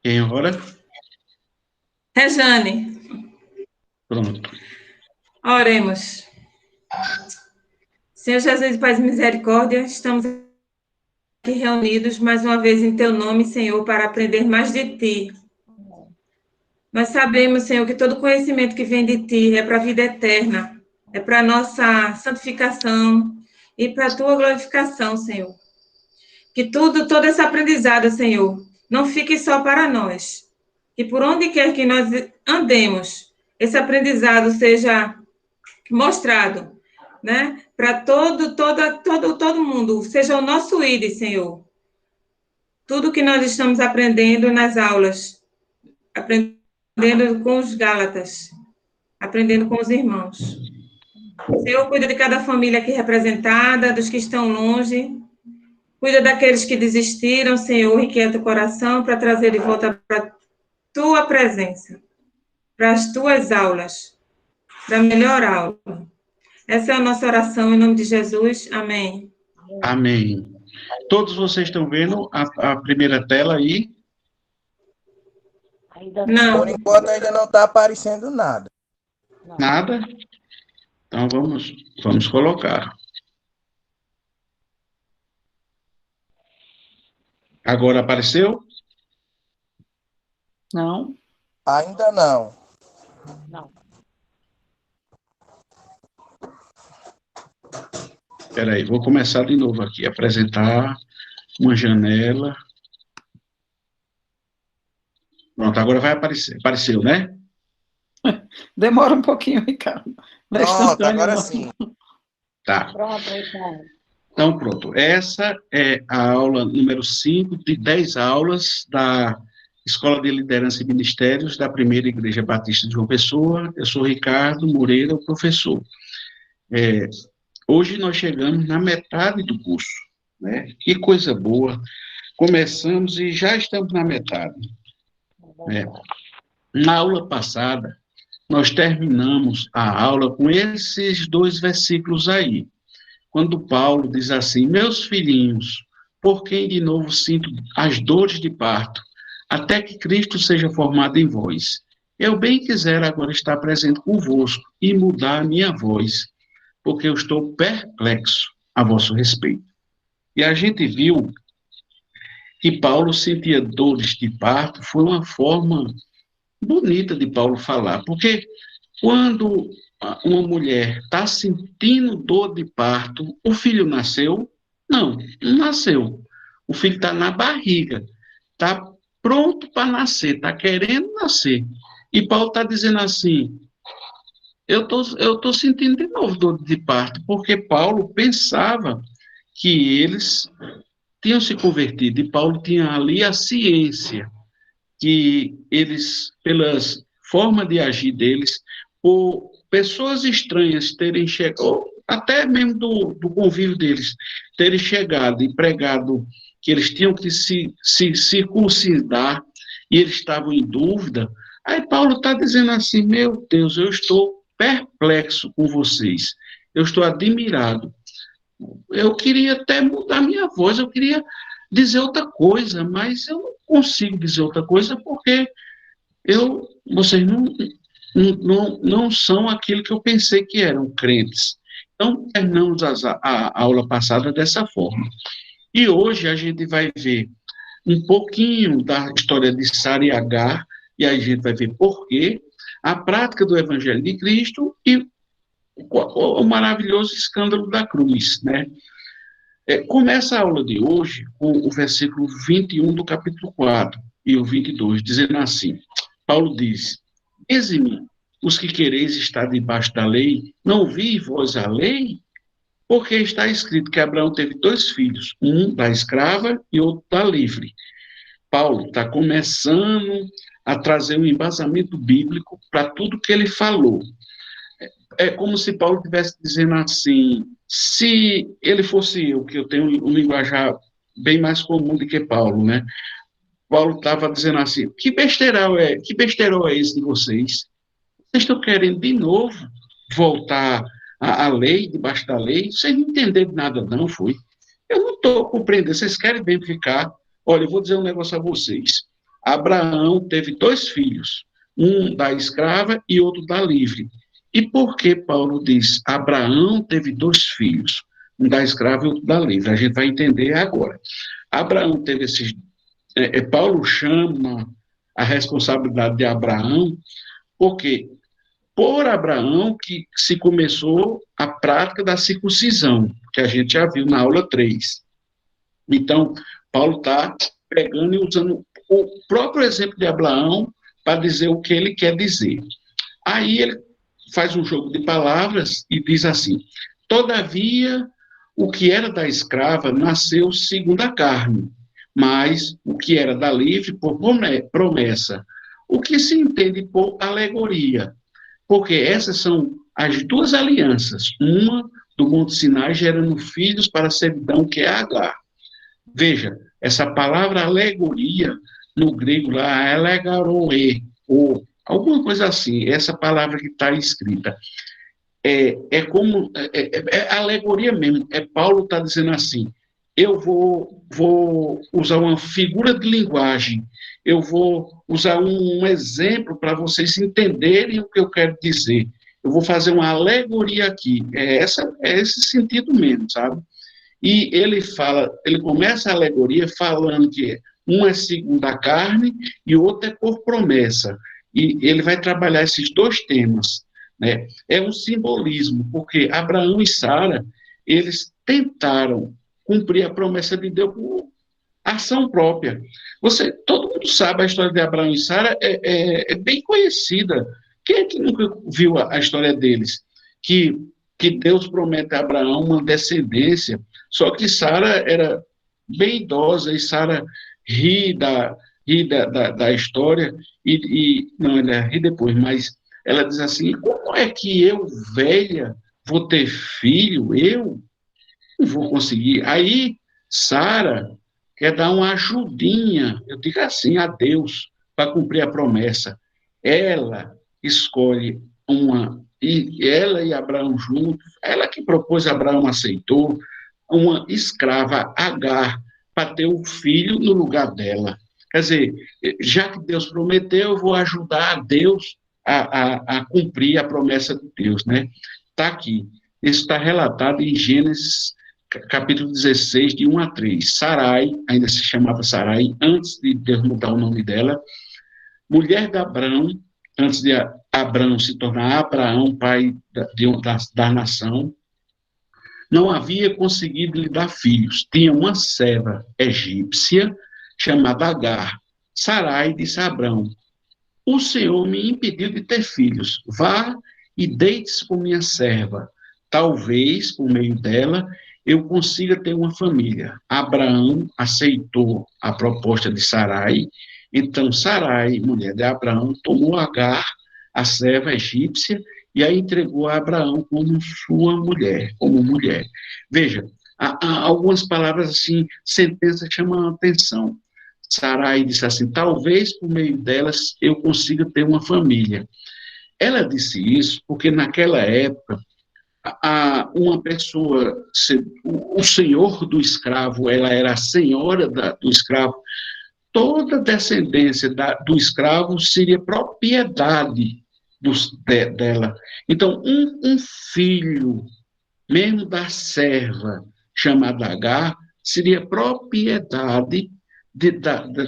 Quem ora? Rejane, Pronto. oremos. Senhor Jesus de Paz e Misericórdia, estamos aqui reunidos mais uma vez em Teu nome, Senhor, para aprender mais de Ti. Nós sabemos, Senhor, que todo conhecimento que vem de Ti é para a vida eterna, é para a nossa santificação e para a Tua glorificação, Senhor. Que todo esse aprendizado, Senhor, não fique só para nós. Que por onde quer que nós andemos, esse aprendizado seja mostrado, né? Para todo mundo, seja o nosso íris, Senhor. Tudo que nós estamos aprendendo nas aulas, aprendendo com os Gálatas, aprendendo com os irmãos. Senhor, cuida de cada família aqui representada, dos que estão longe. Cuida daqueles que desistiram, Senhor, inquieta o coração para trazer de volta para a tua presença, para as tuas aulas, para a melhor aula. Essa é a nossa oração em nome de Jesus. Amém. Amém. Todos vocês estão vendo a primeira tela aí? Não. Por enquanto ainda não está aparecendo nada. Nada? Então vamos colocar. Agora apareceu? Não. Ainda não. Espera aí, vou começar de novo aqui. Apresentar uma janela. Pronto, agora vai aparecer. Apareceu, né? Demora um pouquinho, Ricardo. Pronto, agora sim. Tá. Pronto, Ricardo. Então, pronto. Essa é a aula número 5 de 10 aulas da Escola de Liderança e Ministérios da Primeira Igreja Batista de João Pessoa. Eu sou Ricardo Moreira, o professor. Hoje nós chegamos na metade do curso, né? Que coisa boa. Começamos e já estamos na metade. Na aula passada, nós terminamos a aula com esses 2 versículos aí. Quando Paulo diz assim: meus filhinhos, por quem de novo sinto as dores de parto, até que Cristo seja formado em vós. Eu bem quisera agora estar presente convosco e mudar a minha voz, porque eu estou perplexo a vosso respeito. E a gente viu que Paulo sentia dores de parto, foi uma forma bonita de Paulo falar, porque quando uma mulher está sentindo dor de parto, o filho nasceu? Não, não nasceu. O filho está na barriga, está pronto para nascer, está querendo nascer. E Paulo está dizendo assim: eu tô sentindo de novo dor de parto, porque Paulo pensava que eles tinham se convertido, e Paulo tinha ali a ciência que eles, pelas formas de agir deles, por pessoas estranhas terem chegado, ou até mesmo do convívio deles, terem chegado e pregado que eles tinham que se circuncidar, e eles estavam em dúvida. Aí Paulo está dizendo assim: meu Deus, eu estou perplexo com vocês, eu estou admirado. Eu queria até mudar minha voz, eu queria dizer outra coisa, mas eu não consigo dizer outra coisa porque vocês não são aquilo que eu pensei que eram, crentes. Então, terminamos a aula passada dessa forma. E hoje a gente vai ver um pouquinho da história de Sara e Agar, e aí a gente vai ver por quê, a prática do Evangelho de Cristo e o maravilhoso escândalo da cruz, né? Começa a aula de hoje com o versículo 21 do capítulo 4 e o 22, dizendo assim: Paulo diz: dize-me, os que quereis estar debaixo da lei, não ouvi vós a lei? Porque está escrito que Abraão teve 2 filhos, um da escrava e outro da livre. Paulo está começando a trazer um embasamento bíblico para tudo que ele falou. É como se Paulo estivesse dizendo assim: se ele fosse eu, que eu tenho um linguajar bem mais comum do que Paulo, né? Paulo estava dizendo assim: que besterol é esse de vocês? Vocês estão querendo de novo voltar à lei, debaixo da lei? Vocês não entenderam nada, não, foi? Eu não estou compreendendo. Vocês querem bem ficar? Olha, eu vou dizer um negócio a vocês. Abraão teve 2 filhos, um da escrava e outro da livre. E por que Paulo diz Abraão teve 2 filhos, um da escrava e outro da livre? A gente vai entender agora. Abraão teve esses. Paulo chama a responsabilidade de Abraão, porque por Abraão que se começou a prática da circuncisão, que a gente já viu na aula 3. Então, Paulo está pegando e usando o próprio exemplo de Abraão para dizer o que ele quer dizer. Aí ele faz um jogo de palavras e diz assim: todavia, o que era da escrava nasceu segundo a carne, mas o que era da livre por promessa. O que se entende por alegoria? Porque essas são as 2 alianças, uma do Monte Sinai gerando filhos para a servidão, que é Agar. Veja, essa palavra alegoria, no grego lá, é alegaroe, ou alguma coisa assim, essa palavra que está escrita. É alegoria mesmo. Paulo está dizendo assim: eu vou usar uma figura de linguagem, eu vou usar um exemplo para vocês entenderem o que eu quero dizer. Eu vou fazer uma alegoria aqui. É esse sentido mesmo, sabe? E ele começa a alegoria falando que um é segundo a carne e o outro é por promessa. E ele vai trabalhar esses 2 temas, né? É um simbolismo, porque Abraão e Sara, eles tentaram cumprir a promessa de Deus por ação própria. Todo mundo sabe a história de Abraão e Sara, é bem conhecida. Quem é que nunca viu a história deles? Que Deus promete a Abraão uma descendência, só que Sara era bem idosa e Sara ri da história, não, ela ri depois, mas ela diz assim: como é que eu, velha, vou ter filho? Eu não vou conseguir. Aí Sara quer dar uma ajudinha, eu digo assim, a Deus, para cumprir a promessa. Ela escolhe ela e Abraão juntos, ela que propôs, Abraão aceitou, uma escrava, Agar, para ter um filho no lugar dela. Quer dizer, já que Deus prometeu, eu vou ajudar a Deus a cumprir a promessa de Deus, né? Está aqui. Isso está relatado em Gênesis, capítulo 16, de 1 a 3. Sarai, ainda se chamava Sarai, antes de Deus mudar o nome dela, mulher de Abrão, antes de Abrão se tornar Abraão, pai da nação, não havia conseguido lhe dar filhos. Tinha uma serva egípcia chamada Agar. Sarai disse a Abrão: o Senhor me impediu de ter filhos. Vá e deite-se com minha serva. Talvez, por meio dela, eu consiga ter uma família. Abraão aceitou a proposta de Sarai. Então, Sarai, mulher de Abraão, tomou Agar, a serva egípcia, e a entregou a Abraão como sua mulher, como mulher. Veja, há algumas palavras assim, sentenças que chamam a atenção. Sarai disse assim: talvez por meio delas eu consiga ter uma família. Ela disse isso porque naquela época uma pessoa, o senhor do escravo, ela era a senhora do escravo, toda descendência do escravo seria propriedade dela. Então, um filho, mesmo da serva, chamada Agar, seria propriedade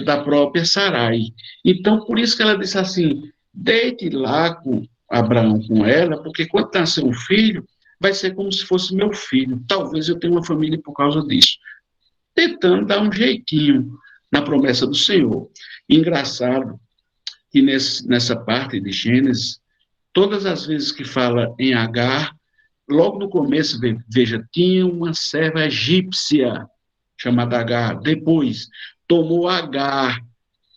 da própria Sarai. Então, por isso que ela disse assim: deite lá com Abraão com ela, porque quando nascer um filho, vai ser como se fosse meu filho. Talvez eu tenha uma família por causa disso. Tentando dar um jeitinho na promessa do Senhor. Engraçado que nessa parte de Gênesis, todas as vezes que fala em Agar, logo no começo, veja, tinha uma serva egípcia chamada Agar. Depois, tomou Agar,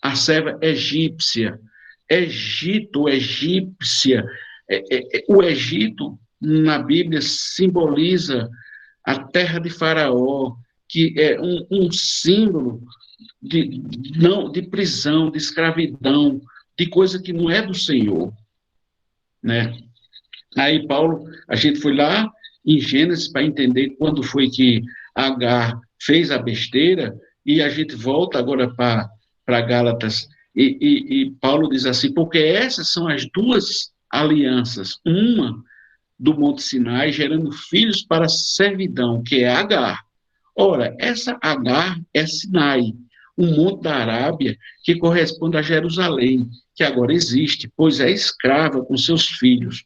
a serva egípcia. Egito, egípcia. O Egito, na Bíblia, simboliza a terra de Faraó, que é um símbolo de prisão, de escravidão, de coisa que não é do Senhor, né? Aí Paulo, a gente foi lá em Gênesis para entender quando foi que Agar fez a besteira, e a gente volta agora para Gálatas, E Paulo diz assim, porque essas são as duas alianças, uma do Monte Sinai, gerando filhos para a servidão, que é Agar. Ora, essa Agar é Sinai, um monte da Arábia que corresponde a Jerusalém, que agora existe, pois é escrava com seus filhos.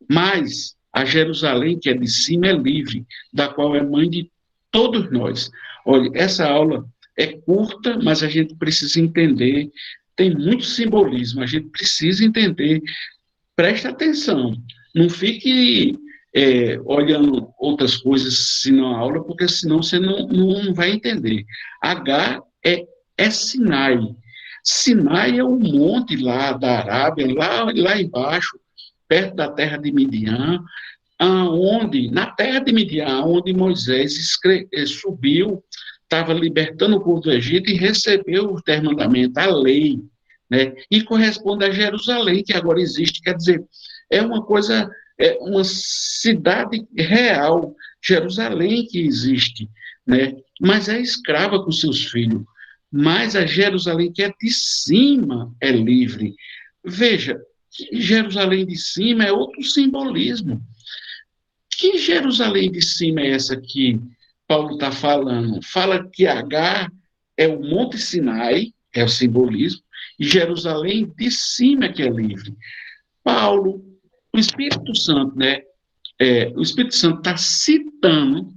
Mas a Jerusalém, que é de cima, é livre, da qual é mãe de todos nós. Olha, essa aula é curta, mas a gente precisa entender, tem muito simbolismo, a gente precisa entender. Presta atenção, não fique olhando outras coisas senão a aula, porque senão você não vai entender. H é Sinai. Sinai é um monte lá da Arábia, lá embaixo, perto da terra de Midian, na terra de Midian, onde Moisés subiu, estava libertando o povo do Egito e recebeu os 10 mandamentos, a lei, né? E corresponde a Jerusalém, que agora existe, quer dizer, é uma coisa, é uma cidade real, Jerusalém que existe, né? Mas é escrava com seus filhos, mas a Jerusalém que é de cima é livre. Veja, Jerusalém de cima é outro simbolismo. Que Jerusalém de cima é essa que Paulo está falando? Fala que Agar é o Monte Sinai, é o simbolismo, e Jerusalém de cima que é livre. Paulo, o Espírito Santo, né? O Espírito Santo está citando,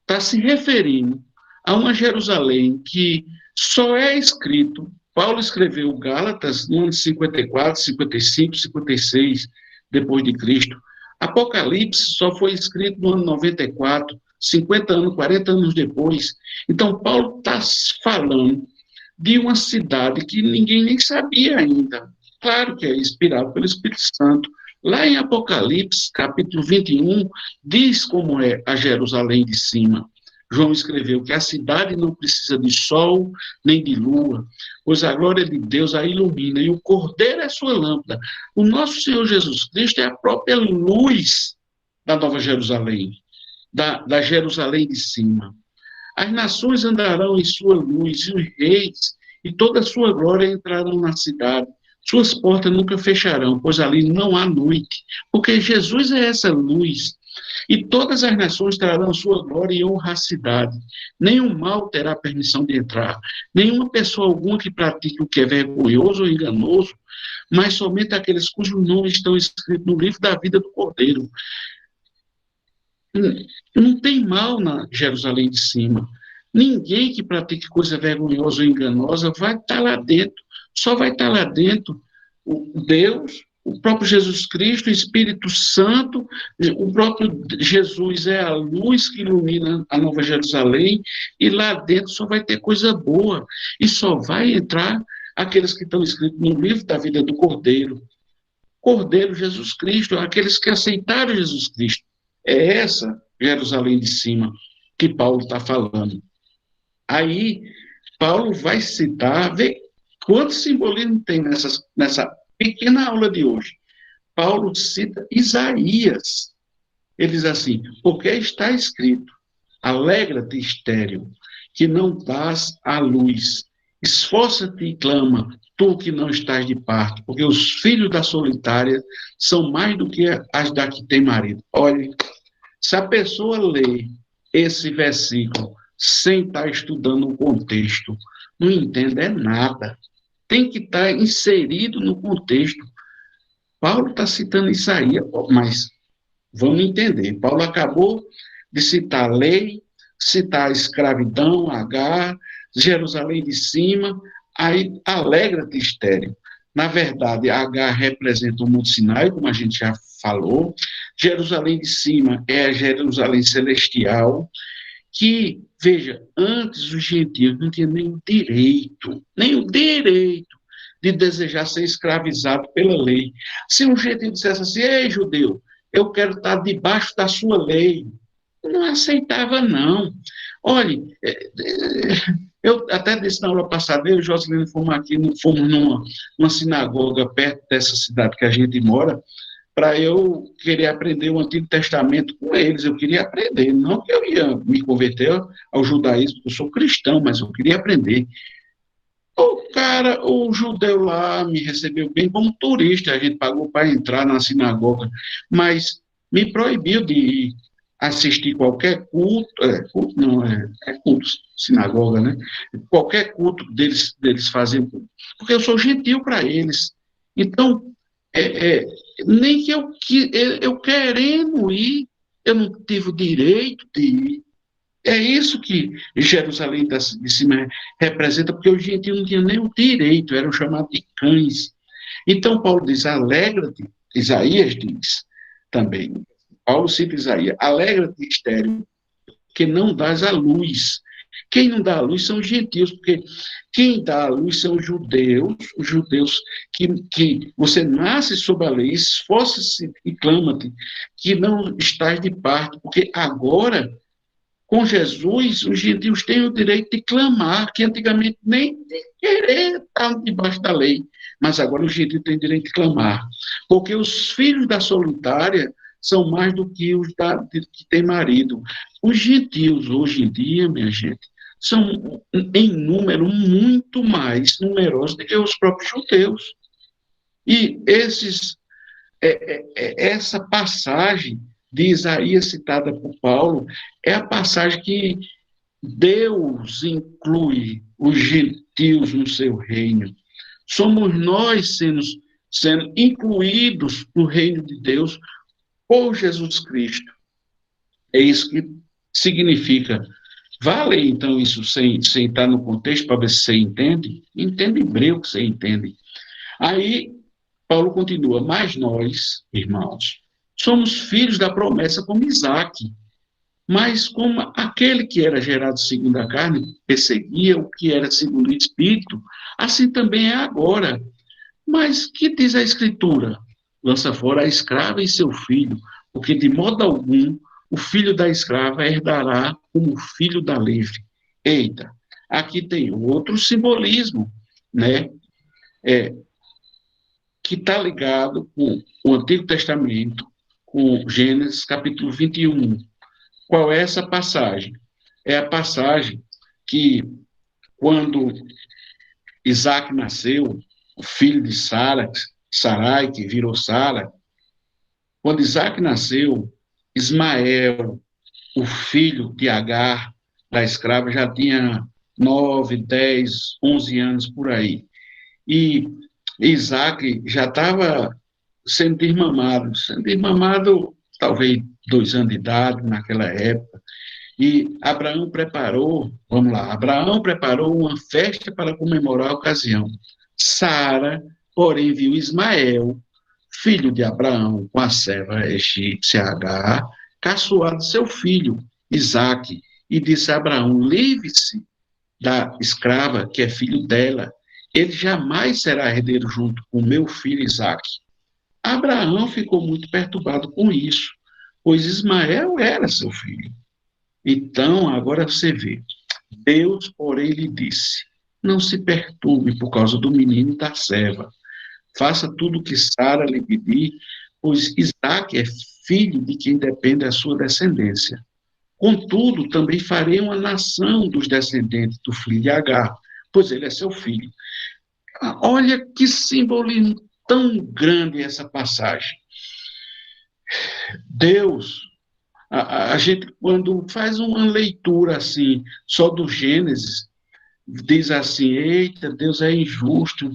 está se referindo a uma Jerusalém que só é escrito. Paulo escreveu Gálatas no ano 54, 55, 56 depois de Cristo. Apocalipse só foi escrito no ano 94, 50 anos, 40 anos depois. Então, Paulo está falando de uma cidade que ninguém nem sabia ainda. Claro que é inspirado pelo Espírito Santo. Lá em Apocalipse, capítulo 21, diz como é a Jerusalém de cima. João escreveu que a cidade não precisa de sol nem de lua, pois a glória de Deus a ilumina, e o Cordeiro é sua lâmpada. O nosso Senhor Jesus Cristo é a própria luz da Nova Jerusalém, da Jerusalém de cima. As nações andarão em sua luz, e os reis e toda a sua glória entrarão na cidade. Suas portas nunca fecharão, pois ali não há noite, porque Jesus é essa luz. E todas as nações trarão sua glória e honra à cidade. Nenhum mal terá permissão de entrar. Nenhuma pessoa alguma que pratique o que é vergonhoso ou enganoso, mas somente aqueles cujos nomes estão escritos no livro da vida do Cordeiro. Não tem mal na Jerusalém de cima. Ninguém que pratique coisa vergonhosa ou enganosa vai estar lá dentro. Só vai estar lá dentro o Deus, o próprio Jesus Cristo, o Espírito Santo. O próprio Jesus é a luz que ilumina a Nova Jerusalém, e lá dentro só vai ter coisa boa, e só vai entrar aqueles que estão escritos no livro da vida do Cordeiro. Cordeiro, Jesus Cristo, aqueles que aceitaram Jesus Cristo. É essa Jerusalém de cima que Paulo está falando. Aí, Paulo vai citar, vê quanto simbolismo tem nessa pequena aula de hoje. Paulo cita Isaías. Ele diz assim, porque está escrito, alegra-te, estéril, que não dás à luz. Esforça-te e clama, tu que não estás de parto, porque os filhos da solitária são mais do que as da que tem marido. Olha, se a pessoa lê esse versículo sem estar estudando o contexto, não entende nada. Tem que estar inserido no contexto. Paulo está citando Isaías, mas vamos entender. Paulo acabou de citar a lei, citar a escravidão, Agar, Jerusalém de cima, aí alegra-te, estéril. Na verdade, Agar representa o Monte Sinai, como a gente já falou. Jerusalém de cima é a Jerusalém celestial, que, veja, antes os gentios não tinham nem o direito de desejar ser escravizado pela lei. Se um gentio dissesse assim, ei, judeu, eu quero estar debaixo da sua lei, não aceitava, não. Olha, eu até disse na aula passada, eu e Jocelyn fomos numa sinagoga perto dessa cidade que a gente mora, para eu querer aprender o Antigo Testamento com eles. Eu queria aprender, não que eu ia me converter ao judaísmo, eu sou cristão, mas eu queria aprender. O judeu lá me recebeu bem como turista, a gente pagou para entrar na sinagoga, mas me proibiu de assistir qualquer culto, culto não, é culto, sinagoga, né? Qualquer culto deles fazem, porque eu sou gentil para eles. Então, é, é, nem que eu querendo ir, eu não tive o direito de ir. É isso que Jerusalém de cima representa, porque os gentios não tinham nem o direito, eram chamados de cães. Então, Paulo diz: alegra-te, Isaías diz também. Paulo cita Isaías: alegra-te, estéril, que não dás a luz. Quem não dá a luz são os gentios, porque quem dá a luz são os judeus que você nasce sob a lei, esforça-se e clama-te, que não estás de parte, porque agora com Jesus, os gentios têm o direito de clamar, que antigamente nem de querer estar debaixo da lei, mas agora os gentios têm o direito de clamar, porque os filhos da solitária são mais do que os que têm marido. Os gentios, hoje em dia, minha gente, são em número muito mais numerosos do que os próprios judeus. E essa passagem de Isaías citada por Paulo é a passagem que Deus inclui os gentios no seu reino. Somos nós sendo incluídos no reino de Deus por Jesus Cristo. É isso que significa. Vale, então, isso sem estar no contexto, para ver se você entende? Entende hebreu que você entende. Aí, Paulo continua: mas nós, irmãos, somos filhos da promessa como Isaque. Mas como aquele que era gerado segundo a carne perseguia o que era segundo o Espírito, assim também é agora. Mas que diz a Escritura? Lança fora a escrava e seu filho, porque de modo algum o filho da escrava herdará como o filho da livre. Eita, aqui tem outro simbolismo, né? Que está ligado com o Antigo Testamento, com Gênesis capítulo 21. Qual é essa passagem? É a passagem que, quando Isaac nasceu, o filho de Sarai, que virou Sara, quando Isaac nasceu, Ismael, o filho de Agar, da escrava, já tinha 9, 10, 11 anos por aí. E Isaac já estava sendo desmamado talvez 2 anos de idade naquela época. E Abraão preparou uma festa para comemorar a ocasião. Sara, porém, viu Ismael, filho de Abraão, com a serva egípcia Agar, caçoar de seu filho, Isaque, e disse a Abraão: livre-se da escrava, que é filho dela, ele jamais será herdeiro junto com meu filho Isaque. Abraão ficou muito perturbado com isso, pois Ismael era seu filho. Então, agora você vê, Deus, porém, lhe disse: não se perturbe por causa do menino e da serva. Faça tudo o que Sara lhe pedir, pois Isaque é filho de quem depende a sua descendência. Contudo, também farei uma nação dos descendentes do filho de Agar, pois ele é seu filho. Olha que simbolismo tão grande essa passagem. Deus, a gente, quando faz uma leitura assim, só do Gênesis, diz assim: eita, Deus é injusto,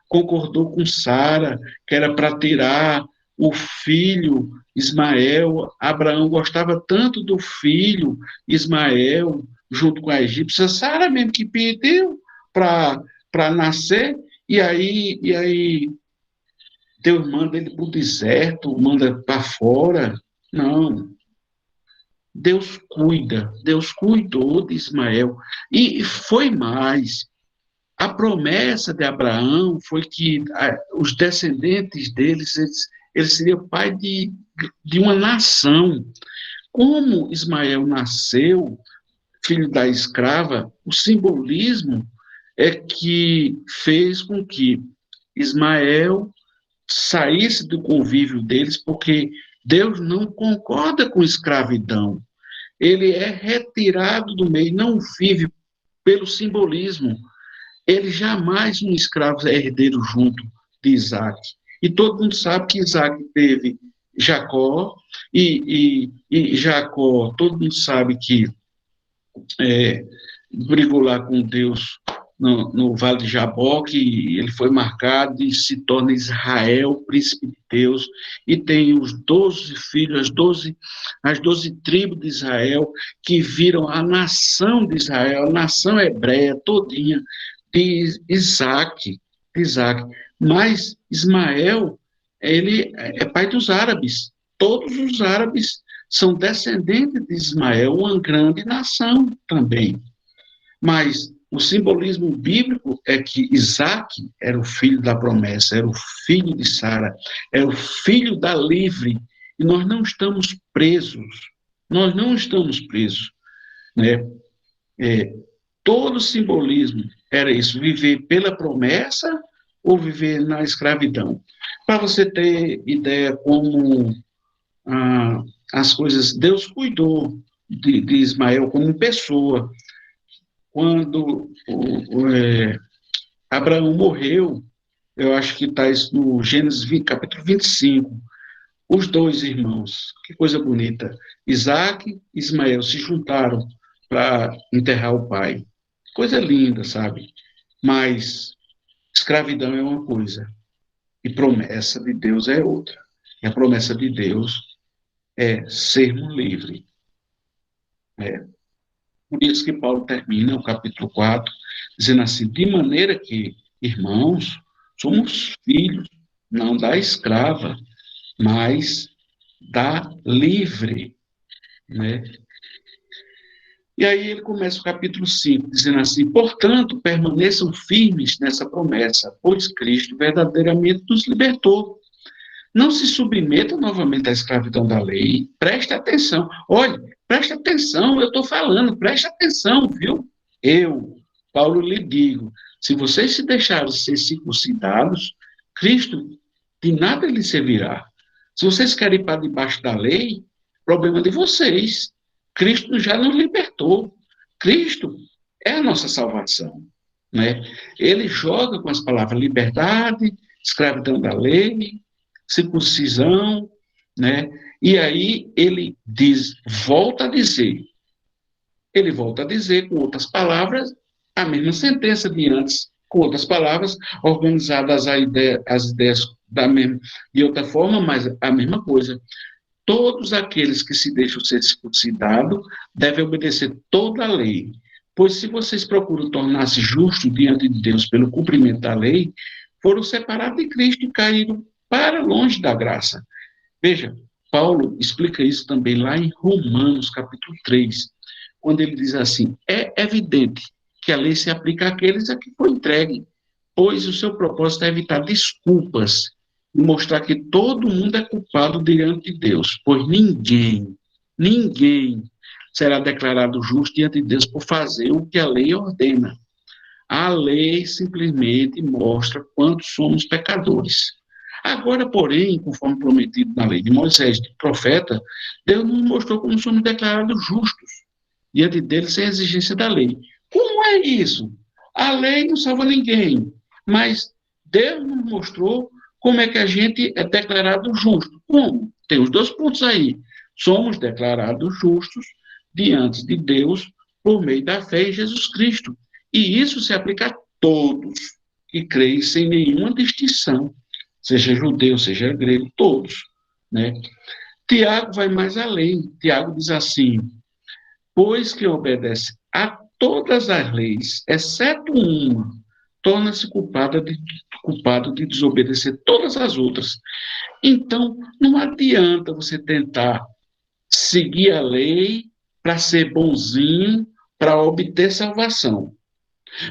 concordou com Sara, que era para tirar o filho Ismael. Abraão gostava tanto do filho Ismael, junto com a egípcia, Sara mesmo que pediu para nascer, e aí Deus manda ele para o deserto, manda para fora. Não. Deus cuidou de Ismael. E foi mais. A promessa de Abraão foi que os descendentes deles, eles seriam pai de uma nação. Como Ismael nasceu, filho da escrava, o simbolismo é que fez com que Ismael saísse do convívio deles, porque Deus não concorda com escravidão. Ele é retirado do meio, não vive pelo simbolismo. Ele jamais um escravo é herdeiro junto de Isaac. E todo mundo sabe que Isaac teve Jacó, e Jacó, todo mundo sabe que brigou lá com Deus no Vale de Jaboque, e ele foi marcado e se torna Israel, príncipe de Deus, e tem os 12 filhos, as 12 tribos de Israel, que viram a nação de Israel, a nação hebreia todinha, de Isaac. Mas Ismael, ele é pai dos árabes. Todos os árabes são descendentes de Ismael, uma grande nação também. Mas o simbolismo bíblico é que Isaac era o filho da promessa, era o filho de Sara, era o filho da livre, e nós não estamos presos, né? Todo o simbolismo era isso, viver pela promessa ou viver na escravidão. Para você ter ideia como as coisas, Deus cuidou de Ismael como pessoa. Quando Abraão morreu, eu acho que está isso no Gênesis 20, capítulo 25, os dois irmãos, que coisa bonita, Isaac e Ismael se juntaram para enterrar o pai. Coisa linda, sabe? Mas escravidão é uma coisa e promessa de Deus é outra. E a promessa de Deus é sermos livres. Por isso que Paulo termina o capítulo 4, dizendo assim, de maneira que, irmãos, somos filhos, não da escrava, mas da livre, né? E aí ele começa o capítulo 5, dizendo assim, portanto, permaneçam firmes nessa promessa, pois Cristo verdadeiramente nos libertou. Não se submetam novamente à escravidão da lei. Preste atenção. Olha, preste atenção, eu estou falando, preste atenção, viu? Eu, Paulo, lhe digo, se vocês se deixarem ser circuncidados, Cristo de nada lhe servirá. Se vocês querem ir para debaixo da lei, problema de vocês. Cristo já nos libertou. Cristo é a nossa salvação, né? Ele joga com as palavras liberdade, escravidão da lei, circuncisão, né? E aí ele volta a dizer com outras palavras, a mesma sentença de antes, com outras palavras, organizadas as ideias de outra forma, mas a mesma coisa. Todos aqueles que se deixam ser circuncidados devem obedecer toda a lei, pois se vocês procuram tornar-se justos diante de Deus pelo cumprimento da lei, foram separados de Cristo e caíram para longe da graça. Veja, Paulo explica isso também lá em Romanos, capítulo 3, quando ele diz assim, é evidente que a lei se aplica àqueles a que foi entregue, pois o seu propósito é evitar desculpas e mostrar que todo mundo é culpado diante de Deus, pois ninguém será declarado justo diante de Deus por fazer o que a lei ordena. A lei simplesmente mostra quanto somos pecadores. Agora, porém, conforme prometido na lei de Moisés, de profeta, Deus nos mostrou como somos declarados justos diante dele sem exigência da lei. Como é isso? A lei não salva ninguém, mas Deus nos mostrou como é que a gente é declarado justo. Como? Tem os dois pontos aí. Somos declarados justos diante de Deus por meio da fé em Jesus Cristo. E isso se aplica a todos que creem sem nenhuma distinção, seja judeu, seja grego, todos, né? Tiago vai mais além. Tiago diz assim, pois que obedece a todas as leis, exceto uma, torna-se culpado de desobedecer todas as outras. Então, não adianta você tentar seguir a lei para ser bonzinho, para obter salvação.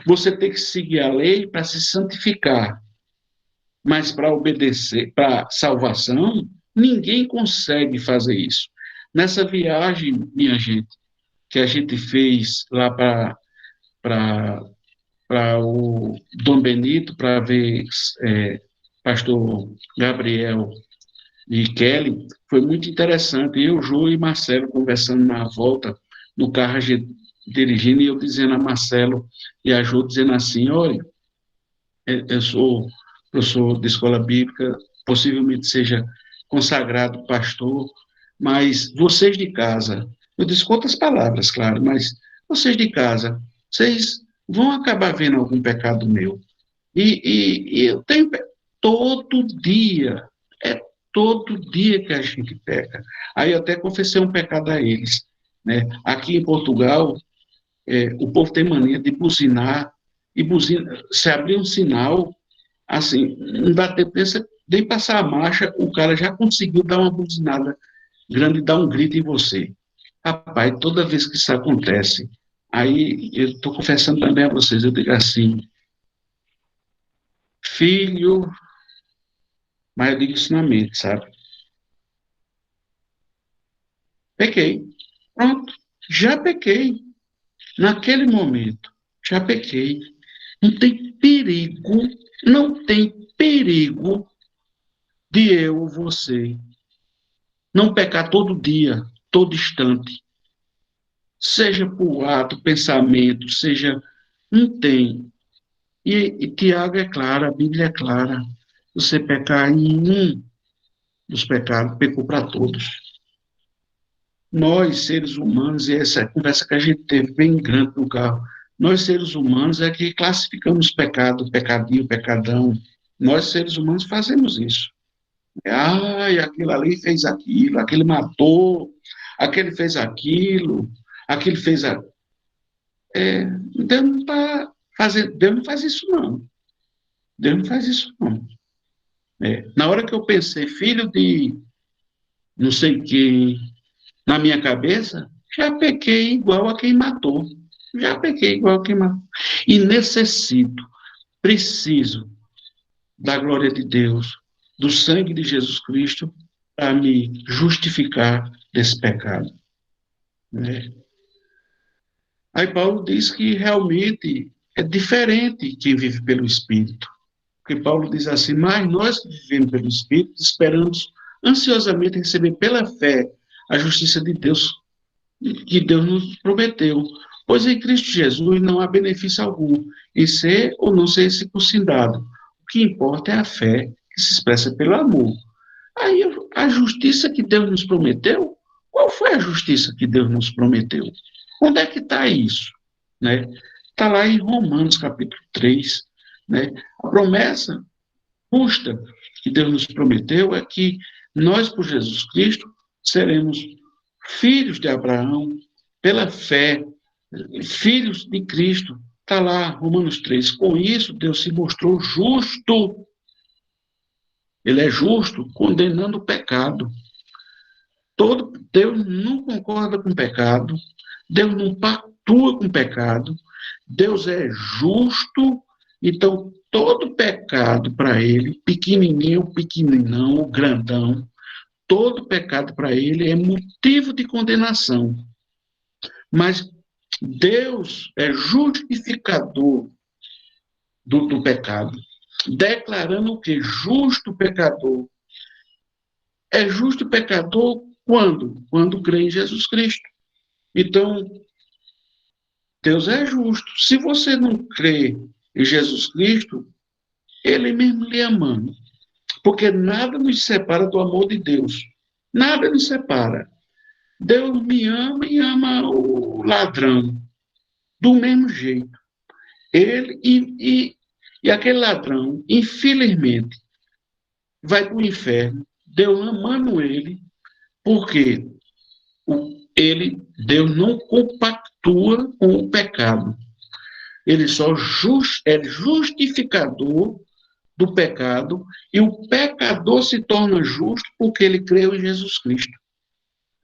Você tem que seguir a lei para se santificar. Mas para obedecer, para salvação, ninguém consegue fazer isso. Nessa viagem, minha gente, que a gente fez lá para o Dom Benito, para ver pastor Gabriel e Kelly, foi muito interessante. Eu, Jô e Marcelo conversando na volta, no carro, a gente dirigindo, e eu dizendo a Marcelo e a Jô, dizendo assim, olha, eu sou professor de escola bíblica, possivelmente seja consagrado pastor, mas vocês de casa, eu disse com outras palavras, claro, mas vocês de casa, vocês vão acabar vendo algum pecado meu. E eu tenho todo dia, é todo dia que a gente peca. Aí eu até confessei um pecado a eles, né? Aqui em Portugal, o povo tem mania de buzinar, e buzina, se abrir um sinal, assim, não dá tempo nem passar a marcha, o cara já conseguiu dar uma buzinada grande, dar um grito em você. Rapaz, toda vez que isso acontece, aí eu estou confessando também a vocês, eu digo assim, filho, mas eu digo isso na mente, sabe? Pequei. Pronto, já pequei. Naquele momento, já pequei. Não tem perigo, não tem perigo de eu ou você não pecar todo dia, todo instante. Seja por ato, pensamento, seja. Não tem. E Tiago é claro, a Bíblia é clara. Você pecar em um dos pecados, pecou para todos. Nós, seres humanos, e essa conversa que a gente teve bem grande no carro, nós, seres humanos, é que classificamos pecado, pecadinho, pecadão. Nós, seres humanos, fazemos isso. Ai, aquele ali fez aquilo, aquele matou, aquele fez aquilo, aquele fez a... Deus não está fazendo, Deus não faz isso, não. Deus não faz isso, não. Na hora que eu pensei, filho de não sei quem, na minha cabeça, já pequei igual a quem matou. Já pequei igual a quem matou. E necessito, preciso da glória de Deus, do sangue de Jesus Cristo, para me justificar desse pecado. Né? Aí Paulo diz que realmente é diferente quem vive pelo Espírito. Porque Paulo diz assim, mas nós que vivemos pelo Espírito, esperamos ansiosamente receber pela fé a justiça de Deus, que Deus nos prometeu. Pois em Cristo Jesus não há benefício algum em ser ou não ser circuncidado. O que importa é a fé que se expressa pelo amor. Aí a justiça que Deus nos prometeu, qual foi a justiça que Deus nos prometeu? Onde é que está isso? Né? Está lá em Romanos capítulo 3. Né? A promessa justa que Deus nos prometeu é que nós, por Jesus Cristo, seremos filhos de Abraão, pela fé, filhos de Cristo. Está lá, Romanos 3. Com isso, Deus se mostrou justo. Ele é justo, condenando o pecado. Deus não concorda com o pecado, Deus não pactua com o pecado, Deus é justo, então todo pecado para ele, pequenininho, pequeninão, grandão, todo pecado para ele é motivo de condenação. Mas Deus é justificador do pecado, declarando o que? Justo pecador. É justo pecador quando? Quando crê em Jesus Cristo. Então, Deus é justo. Se você não crê em Jesus Cristo, Ele mesmo lhe amando. Porque nada nos separa do amor de Deus. Nada nos separa. Deus me ama e ama o ladrão. Do mesmo jeito. E aquele ladrão, infelizmente, vai para o inferno. Deus amando ele, porque Deus não compactua com o pecado. Ele só é justificador do pecado, e o pecador se torna justo porque ele creu em Jesus Cristo.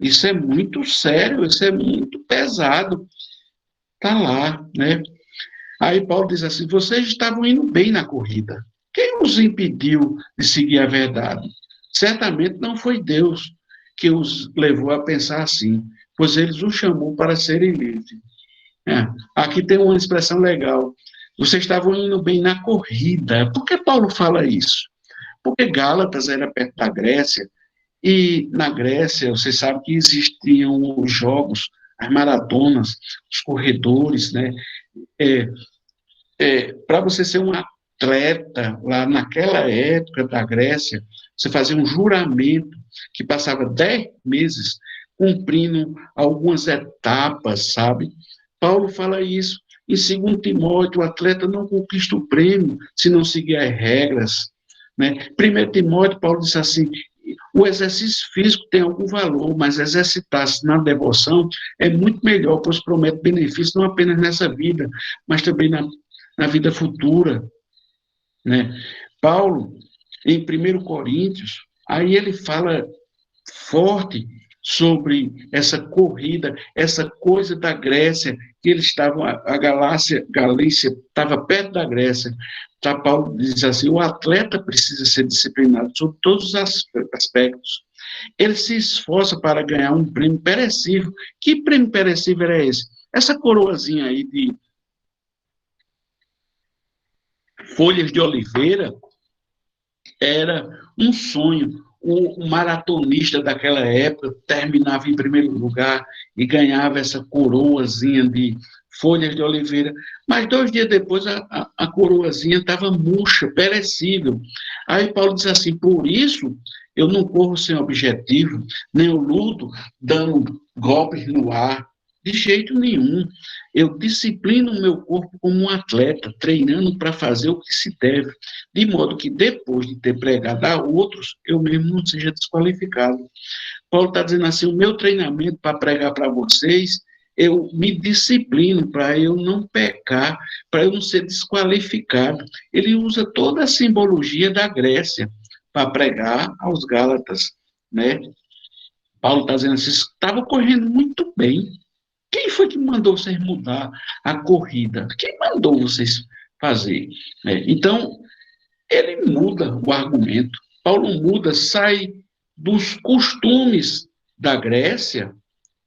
Isso é muito sério, isso é muito pesado. Está lá, né? Aí Paulo diz assim, vocês estavam indo bem na corrida. Quem os impediu de seguir a verdade? Certamente não foi Deus que os levou a pensar assim, pois ele os chamou para serem livres. Aqui tem uma expressão legal. Vocês estavam indo bem na corrida. Por que Paulo fala isso? Porque Gálatas era perto da Grécia, e na Grécia, vocês sabem que existiam os jogos as maratonas, os corredores, né? Para você ser um atleta, lá naquela época da Grécia, você fazia um juramento que passava 10 meses cumprindo algumas etapas, sabe? Paulo fala isso. Em 2 Timóteo, o atleta não conquista o prêmio se não seguir as regras, né? 1 Timóteo, Paulo diz assim, o exercício físico tem algum valor, mas exercitar-se na devoção é muito melhor, pois promete benefícios não apenas nessa vida, mas também na vida futura, né? Paulo, em 1 Coríntios, aí ele fala forte sobre essa corrida, essa coisa da Grécia, que eles estavam, a Galícia estava perto da Grécia. Tá, Paulo diz assim, o atleta precisa ser disciplinado sobre todos os aspectos. Ele se esforça para ganhar um prêmio perecível. Que prêmio perecível era esse? Essa coroazinha aí de folhas de oliveira era um sonho. O maratonista daquela época terminava em primeiro lugar e ganhava essa coroazinha de folhas de oliveira. Mas 2 dias depois a coroazinha estava murcha, perecível. Aí Paulo diz assim, por isso eu não corro sem objetivo, nem eu luto dando golpes no ar, de jeito nenhum. Eu disciplino o meu corpo como um atleta, treinando para fazer o que se deve, de modo que depois de ter pregado a outros, eu mesmo não seja desqualificado. Paulo está dizendo assim, o meu treinamento para pregar para vocês, eu me disciplino para eu não pecar, para eu não ser desqualificado. Ele usa toda a simbologia da Grécia para pregar aos Gálatas, né? Paulo está dizendo assim, estava correndo muito bem. Quem foi que mandou vocês mudar a corrida? Quem mandou vocês fazer? Então, ele muda o argumento. Paulo muda, sai dos costumes da Grécia,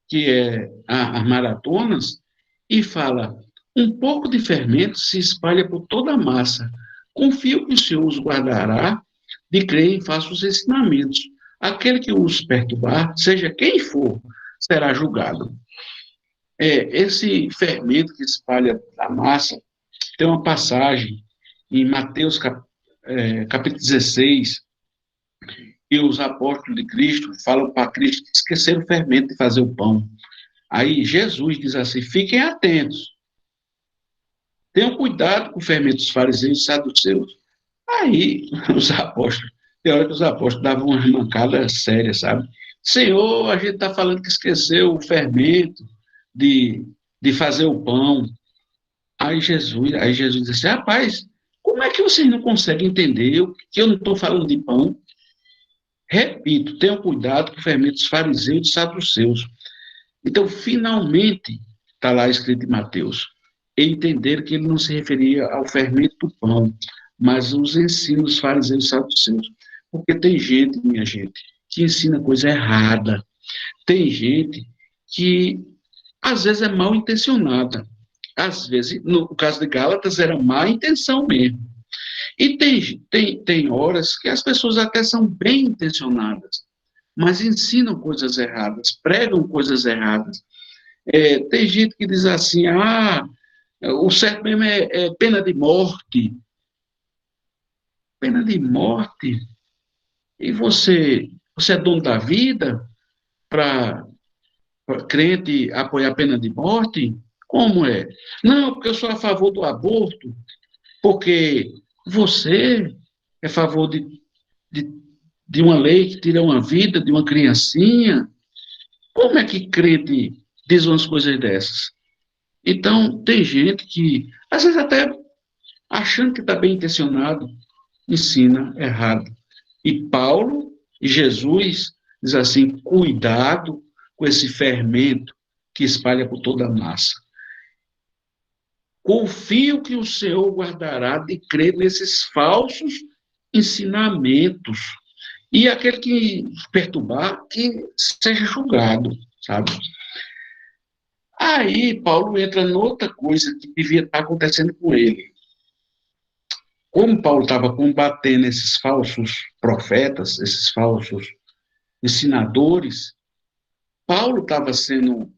que é as maratonas, e fala, um pouco de fermento se espalha por toda a massa. Confio que o Senhor os guardará de crer em falsos ensinamentos. Aquele que os perturbar, seja quem for, será julgado. Esse fermento que espalha a massa, tem uma passagem em Mateus capítulo 16, e os apóstolos de Cristo falam para Cristo que esqueceram o fermento de fazer o pão. Aí Jesus diz assim, fiquem atentos, tenham cuidado com o fermento dos fariseus e saduceus. Aí os apóstolos, tem hora que os apóstolos davam uma mancada séria, sabe? Senhor, a gente está falando que esqueceu o fermento de fazer o pão. Aí Jesus disse, rapaz, como é que vocês não conseguem entender que eu não estou falando de pão? Repito, tenham cuidado com o fermento dos fariseus e dos saduceus. Então, finalmente, está lá escrito em Mateus, entenderam que ele não se referia ao fermento do pão, mas os ensinos dos fariseus e saduceus. Porque tem gente, minha gente, que ensina coisa errada. Tem gente que, às vezes, é mal intencionada. Às vezes, no caso de Gálatas, era má intenção mesmo. E tem horas que as pessoas até são bem intencionadas, mas ensinam coisas erradas, pregam coisas erradas. Tem gente que diz assim, o certo mesmo é pena de morte. Pena de morte? E você é dono da vida para crente apoiar a pena de morte? Como é? Não, porque eu sou a favor do aborto, porque você é a favor de uma lei que tira uma vida de uma criancinha. Como é que crente diz umas coisas dessas? Então, tem gente que, às vezes até achando que está bem intencionado, ensina errado. E Paulo e Jesus diz assim, cuidado com esse fermento que espalha por toda a massa. Confio que o Senhor guardará de crer nesses falsos ensinamentos. E aquele que perturbar, que seja julgado, sabe? Aí Paulo entra noutra coisa que devia estar acontecendo com ele. Como Paulo estava combatendo esses falsos profetas, esses falsos ensinadores, Paulo estava sendo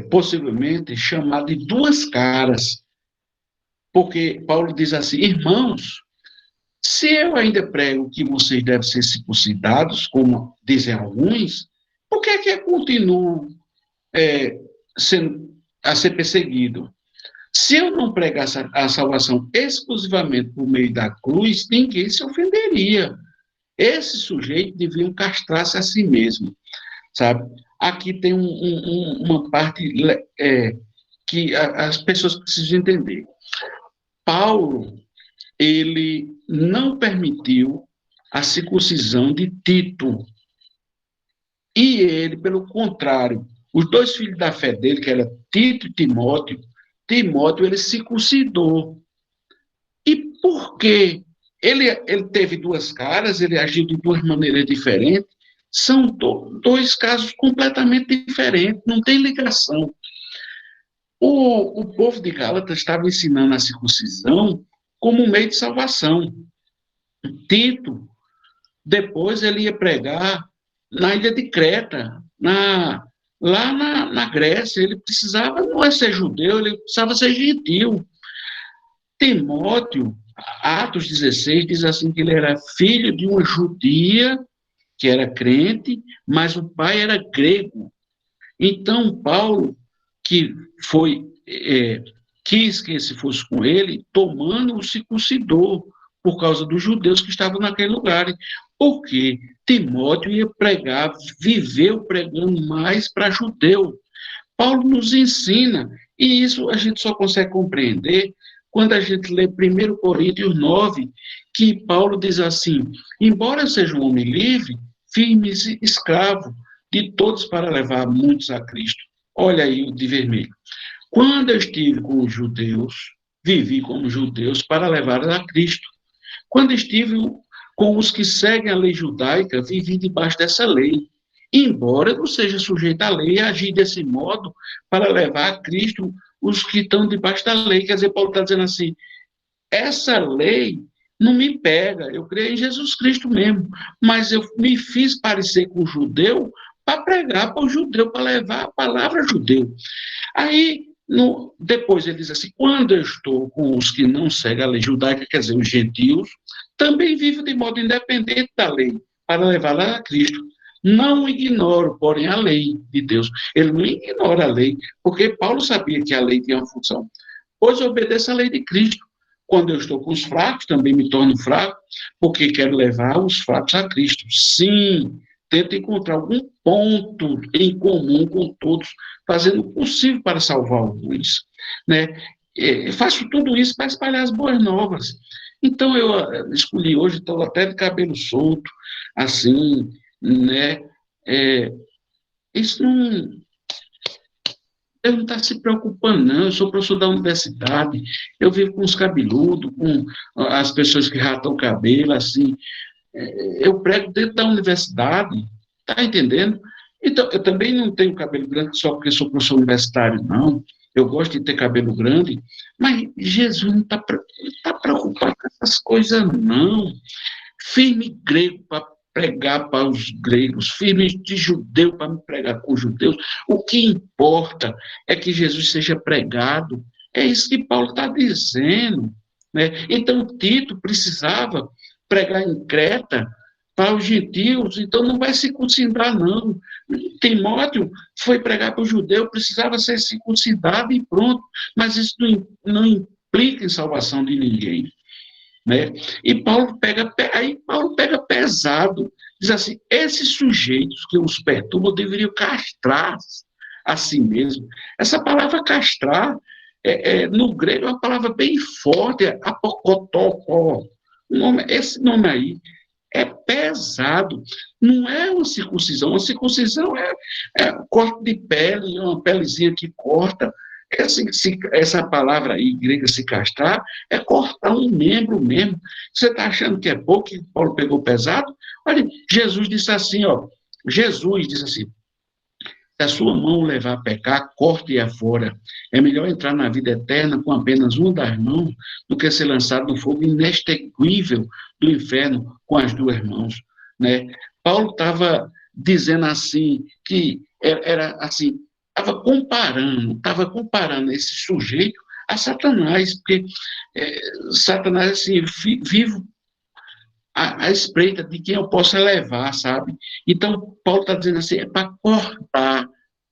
possivelmente chamado de duas caras, porque Paulo diz assim: irmãos, se eu ainda prego que vocês devem ser circuncidados, como dizem alguns, por que é que eu continuo a ser perseguido? Se eu não pregasse a salvação exclusivamente por meio da cruz, ninguém se ofenderia. Esse sujeito devia castrar-se a si mesmo, sabe? Aqui tem uma parte que as pessoas precisam entender. Paulo, ele não permitiu a circuncisão de Tito. E ele, pelo contrário, os dois filhos da fé dele, que eram Tito e Timóteo, ele circuncidou. E por quê? Ele teve duas caras, ele agiu de duas maneiras diferentes. São dois casos completamente diferentes, não tem ligação. O povo de Gálatas estava ensinando a circuncisão como um meio de salvação. Tito, depois ele ia pregar na ilha de Creta, lá na Grécia. Ele precisava não ser judeu, ele precisava ser gentil. Timóteo, Atos 16, diz assim que ele era filho de uma judia, que era crente, mas o pai era grego. Então, Paulo, que quis que esse fosse com ele, tomando o circuncidou, por causa dos judeus que estavam naquele lugar. Porque Timóteo ia pregar, viveu pregando mais para judeu. Paulo nos ensina, e isso a gente só consegue compreender quando a gente lê 1 Coríntios 9, que Paulo diz assim: embora seja um homem livre, firme e escravo de todos para levar muitos a Cristo. Olha aí o de vermelho. Quando eu estive com os judeus, vivi como judeus para levar a Cristo. Quando estive com os que seguem a lei judaica, vivi debaixo dessa lei. Embora eu não seja sujeito à lei, agi desse modo para levar a Cristo os que estão debaixo da lei. Quer dizer, Paulo está dizendo assim: essa lei não me pega, eu creio em Jesus Cristo mesmo, mas eu me fiz parecer com o judeu para pregar para o judeu, para levar a palavra judeu. Aí, depois ele diz assim: quando eu estou com os que não seguem a lei judaica, quer dizer, os gentios, também vivo de modo independente da lei, para levá-la a Cristo. Não ignoro, porém, a lei de Deus. Ele não ignora a lei, porque Paulo sabia que a lei tinha uma função. Pois eu obedeço a lei de Cristo. Quando eu estou com os fracos, também me torno fraco, porque quero levar os fracos a Cristo. Sim, tento encontrar algum ponto em comum com todos, fazendo o possível para salvar alguns, né? Faço tudo isso para espalhar as boas novas. Então, eu escolhi hoje, estou até de cabelo solto, assim, né? Isso não... Deus não está se preocupando, não. Eu sou professor da universidade, eu vivo com os cabeludos, com as pessoas que ratam o cabelo, assim. Eu prego dentro da universidade, tá entendendo? Então, eu também não tenho cabelo grande só porque sou professor universitário, não. Eu gosto de ter cabelo grande, mas Jesus não está preocupado com essas coisas, não. Firme grego para pregar para os gregos, firme de judeu para me pregar com os judeus. O que importa é que Jesus seja pregado. É isso que Paulo está dizendo, né? Então, Tito precisava pregar em Creta para os gentios, então não vai circuncidar, não. Timóteo foi pregar para o judeu, precisava ser circuncidado e pronto, mas isso não implica em salvação de ninguém, né? E Paulo pega pesado, diz assim: esses sujeitos que os perturbam deveriam castrar a si mesmo. Essa palavra castrar, no grego, é uma palavra bem forte, é apokotokó. Esse nome aí é pesado, não é uma circuncisão é corte de pele, uma pelezinha que corta. Essa palavra aí, grega, se castrar, é cortar um membro mesmo. Você está achando que é pouco, que Paulo pegou pesado? Olha, Jesus disse assim: se a sua mão levar a pecar, corte-a fora. É melhor entrar na vida eterna com apenas uma das mãos do que ser lançado no fogo inextinguível do inferno com as duas mãos, né? Paulo estava dizendo assim, que era assim: estava comparando esse sujeito a Satanás, porque Satanás, assim, vive à espreita de quem eu possa levar, sabe? Então, Paulo está dizendo assim, é para cortar,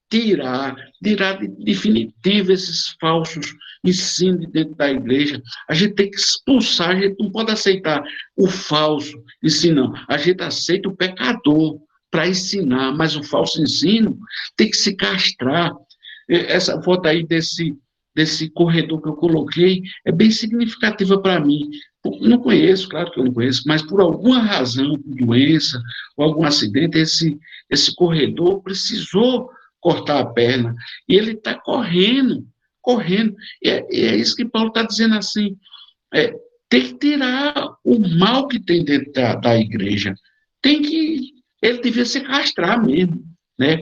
tirar de definitivo esses falsos ensinos de dentro da igreja. A gente tem que expulsar, a gente não pode aceitar o falso ensino, não. A gente aceita o pecador para ensinar, mas o falso ensino tem que se castrar. Essa foto aí desse corredor que eu coloquei é bem significativa para mim. Não conheço, claro que eu não conheço, mas por alguma razão, por doença ou algum acidente, esse corredor precisou cortar a perna, e ele está correndo, e é isso que Paulo está dizendo assim, tem que tirar o mal que tem dentro da igreja, ele devia se castrar mesmo, né?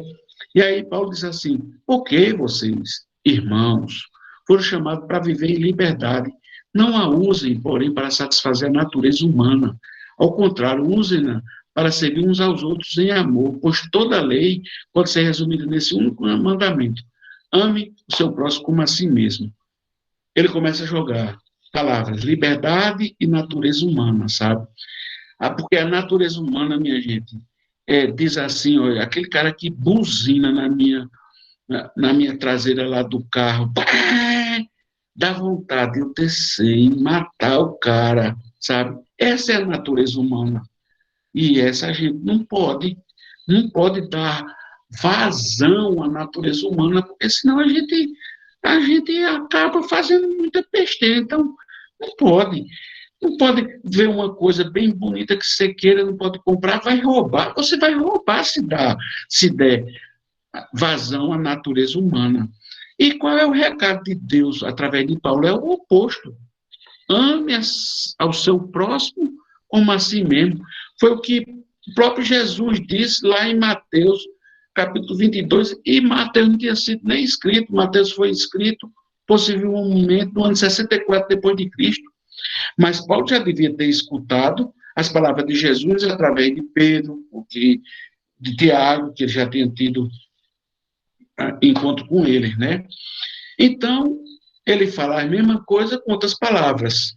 E aí Paulo diz assim, por que vocês, irmãos, foram chamados para viver em liberdade? Não a usem, porém, para satisfazer a natureza humana. Ao contrário, usem-na para servir uns aos outros em amor, pois toda a lei pode ser resumida nesse único mandamento. Ame o seu próximo como a si mesmo. Ele começa a jogar palavras, liberdade e natureza humana, sabe? Porque a natureza humana, minha gente, diz assim, olha, aquele cara que buzina na minha traseira lá do carro, dá vontade de eu descer e matar o cara, sabe? Essa é a natureza humana. E essa a gente não pode dar vazão à natureza humana, porque senão a gente acaba fazendo muita besteira. Então, não pode ver uma coisa bem bonita que você queira, não pode comprar, vai roubar. Você vai roubar se der vazão à natureza humana. E qual é o recado de Deus através de Paulo? É o oposto. Ame ao seu próximo como a si mesmo. Foi o que o próprio Jesus disse lá em Mateus, capítulo 22, e Mateus não tinha sido nem escrito, Mateus foi escrito possivelmente no ano 64 depois de Cristo. Mas Paulo já devia ter escutado as palavras de Jesus através de Pedro, de Tiago, que ele já tinha tido encontro com ele, né? Então, ele fala a mesma coisa com outras palavras.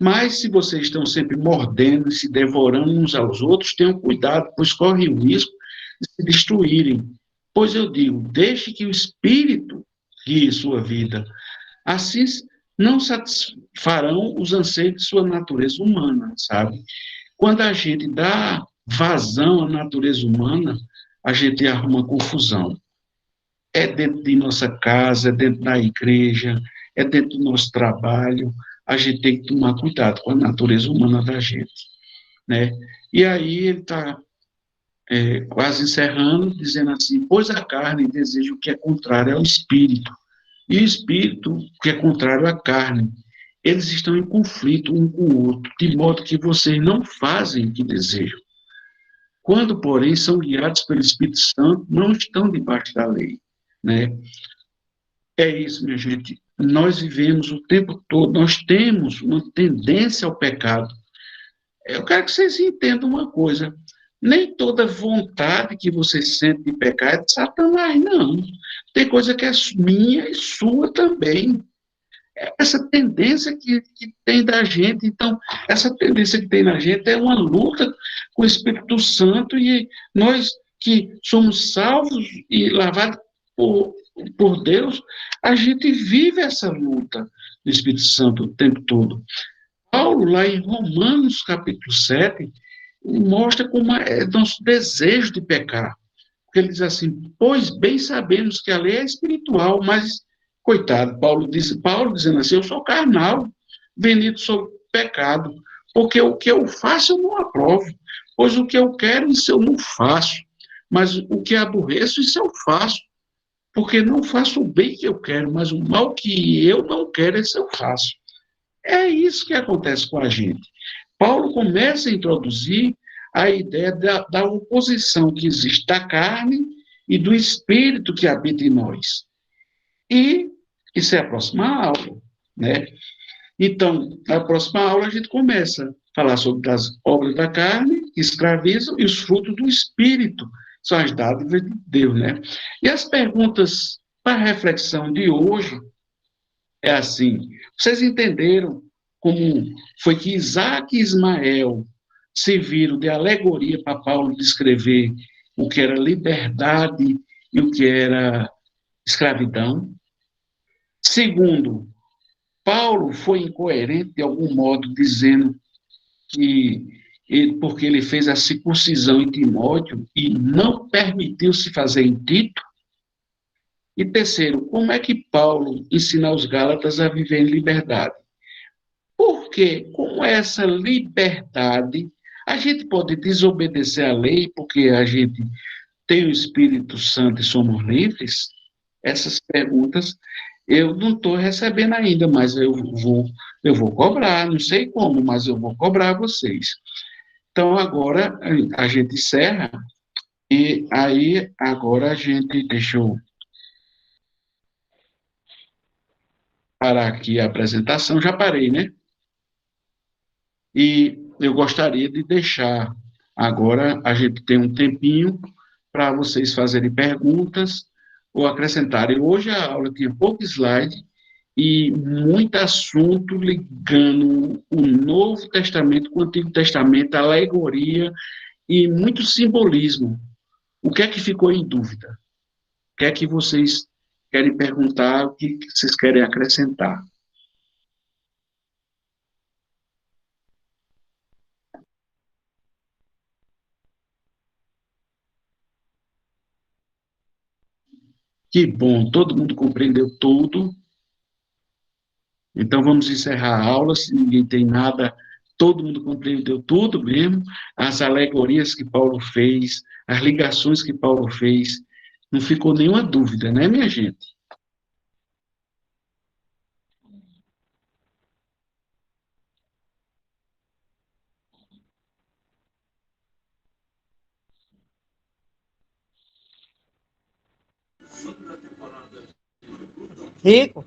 Mas se vocês estão sempre mordendo e se devorando uns aos outros, tenham cuidado, pois corre o risco de se destruírem. Pois eu digo, deixe que o Espírito guie sua vida. Assim não satisfarão os anseios de sua natureza humana, sabe? Quando a gente dá vazão à natureza humana, a gente arruma confusão. É dentro de nossa casa, é dentro da igreja, é dentro do nosso trabalho. A gente tem que tomar cuidado com a natureza humana da gente, né? E aí ele está quase encerrando, dizendo assim, pois a carne deseja o que é contrário ao espírito, e o espírito que é contrário à carne. Eles estão em conflito um com o outro, de modo que vocês não fazem o que desejam. Quando, porém, são guiados pelo Espírito Santo, não estão debaixo da lei, né? É isso, minha gente. Nós vivemos o tempo todo, nós temos uma tendência ao pecado. Eu quero que vocês entendam uma coisa. Nem toda vontade que você sente de pecar é de Satanás, não. Tem coisa que é minha e sua também. É essa tendência que tem da gente. Então, essa tendência que tem na gente é uma luta com o Espírito Santo, e nós que somos salvos e lavados por Deus, a gente vive essa luta do Espírito Santo o tempo todo. Paulo, lá em Romanos, capítulo 7, mostra como é nosso desejo de pecar. Porque ele diz assim, pois bem sabemos que a lei é espiritual, mas, coitado, Paulo dizendo assim, eu sou carnal, vendido sobre pecado, porque o que eu faço eu não aprovo, pois o que eu quero, isso eu não faço, mas o que aborreço, isso eu faço. Porque não faço o bem que eu quero, mas o mal que eu não quero, esse eu faço. É isso que acontece com a gente. Paulo começa a introduzir a ideia da oposição que existe da carne e do espírito que habita em nós. E isso é a próxima aula, né? Então, na próxima aula a gente começa a falar sobre as obras da carne, que escravizam, e os frutos do espírito, são as dádivas de Deus, né? E as perguntas Para a reflexão de hoje, é assim, vocês entenderam como foi que Isaac e Ismael serviram de alegoria para Paulo descrever o que era liberdade e o que era escravidão? Segundo, Paulo foi incoerente de algum modo, dizendo porque ele fez a circuncisão em Timóteo e não permitiu se fazer em Tito? E terceiro, como é que Paulo ensina os Gálatas a viver em liberdade? Porque com essa liberdade, a gente pode desobedecer à lei porque a gente tem o Espírito Santo e somos livres? Essas perguntas eu não estou recebendo ainda, mas eu vou cobrar, não sei como, mas eu vou cobrar vocês. Então, agora a gente encerra, e aí agora a gente, deixa eu parar aqui a apresentação, já parei, né? E eu gostaria de deixar, agora a gente tem um tempinho para vocês fazerem perguntas ou acrescentarem. Hoje a aula tinha pouco slide e muito assunto ligando o Novo Testamento com o Antigo Testamento, alegoria e muito simbolismo. O que é que ficou em dúvida? O que é que vocês querem perguntar, o que vocês querem acrescentar? Que bom, todo mundo compreendeu tudo. Então, vamos encerrar a aula, se ninguém tem nada, todo mundo compreendeu tudo mesmo, as alegorias que Paulo fez, as ligações que Paulo fez, não ficou nenhuma dúvida, né, minha gente? Rico,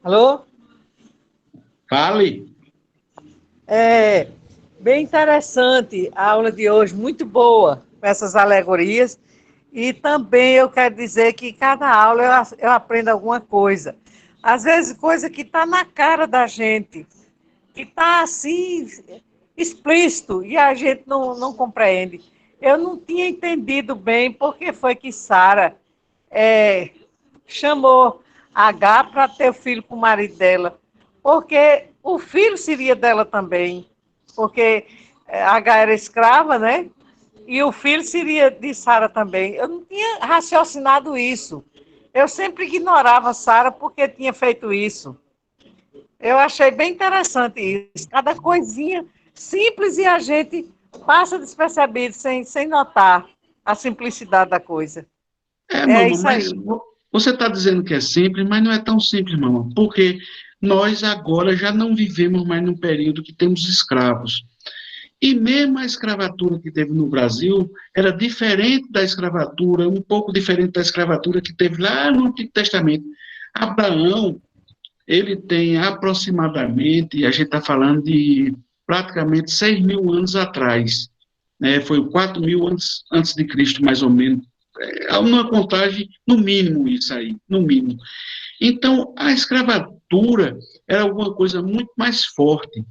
alô? Fale. É bem interessante a aula de hoje, muito boa, com essas alegorias. E também eu quero dizer que cada aula eu aprendo alguma coisa. Às vezes, coisa que está na cara da gente, que está assim, explícito, e a gente não compreende. Eu não tinha entendido bem porque foi que Sara chamou H para ter o filho com o marido dela, porque o filho seria dela também, porque H era escrava, né? E o filho seria de Sara também. Eu não tinha raciocinado isso. Eu sempre ignorava Sara porque tinha feito isso. Eu achei bem interessante isso. Cada coisinha simples e a gente passa despercebido, sem notar a simplicidade da coisa. É Mamãe, isso aí. mas você está dizendo que é simples, mas não é tão simples, mamãe, porque nós agora já não vivemos mais num período que temos escravos. E mesmo a escravatura que teve no Brasil era diferente da escravatura, um pouco diferente da escravatura que teve lá no Antigo Testamento. Abraão, ele tem aproximadamente, a gente está falando de praticamente 6.000 anos atrás, né? Foi 4.000 antes de Cristo, mais ou menos. Uma contagem, no mínimo isso aí, no mínimo. Então, a escravatura era alguma coisa muito mais forte.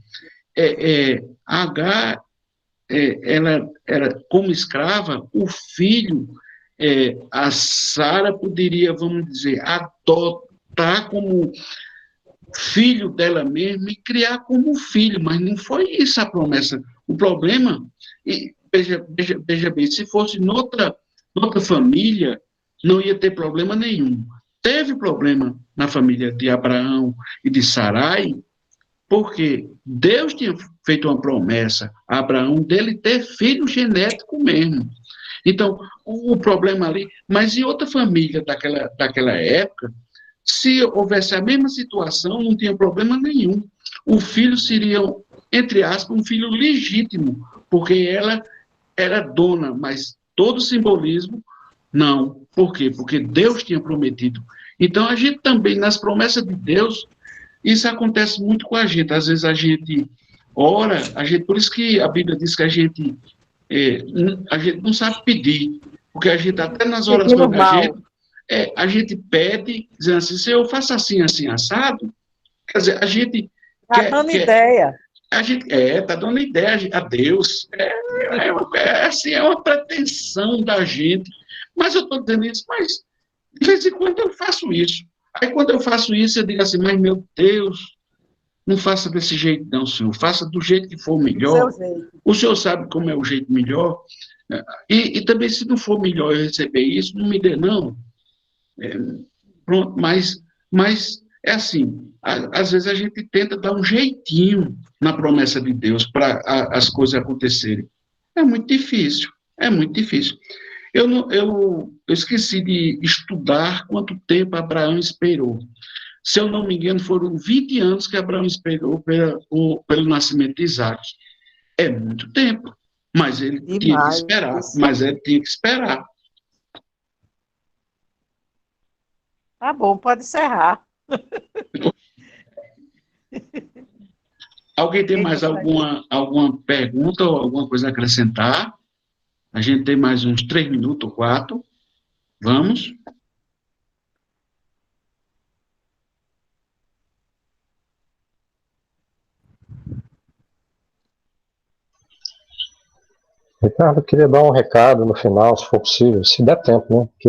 H, ela era como escrava, o filho, a Sara poderia, vamos dizer, adotar como filho dela mesma e criar como filho, mas não foi isso a promessa. O problema, e veja bem, se fosse noutra família, não ia ter problema nenhum. Teve problema na família de Abraão e de Sarai, porque Deus tinha feito uma promessa a Abraão dele ter filho genético mesmo. Então, o problema ali, mas em outra família daquela época, se houvesse a mesma situação, não tinha problema nenhum. O filho seria, entre aspas, um filho legítimo, porque ela era dona, mas todo o simbolismo, não. Por quê? Porque Deus tinha prometido. Então, a gente também, nas promessas de Deus, isso acontece muito com a gente. Às vezes a gente ora, por isso que a Bíblia diz que a gente não sabe pedir, porque a gente, até nas orações da gente, a gente pede, dizendo assim, Senhor, faça assim, assim, assado. Quer dizer, a gente Está dando ideia. a gente está dando ideia a Deus. Assim, é uma pretensão da gente. Mas eu estou dizendo isso, mas de vez em quando eu faço isso. Aí quando eu faço isso, eu digo assim, mas meu Deus, não faça desse jeito não, Senhor. Faça do jeito que for melhor. O Senhor sabe como é o jeito melhor. E também, se não for melhor eu receber isso, não me dê, não. Pronto, mas é assim, às vezes a gente tenta dar um jeitinho na promessa de Deus para as coisas acontecerem. É muito difícil, é muito difícil. Eu esqueci de estudar quanto tempo Abraão esperou. Se eu não me engano, foram 20 anos que Abraão esperou pelo nascimento de Isaac. É muito tempo, mas ele tinha que esperar, Tá bom, pode encerrar. Alguém tem mais alguma pergunta ou alguma coisa a acrescentar? A gente tem mais uns 3 minutos ou 4. Vamos? Ricardo, eu queria dar um recado no final, se for possível, se der tempo, né? Porque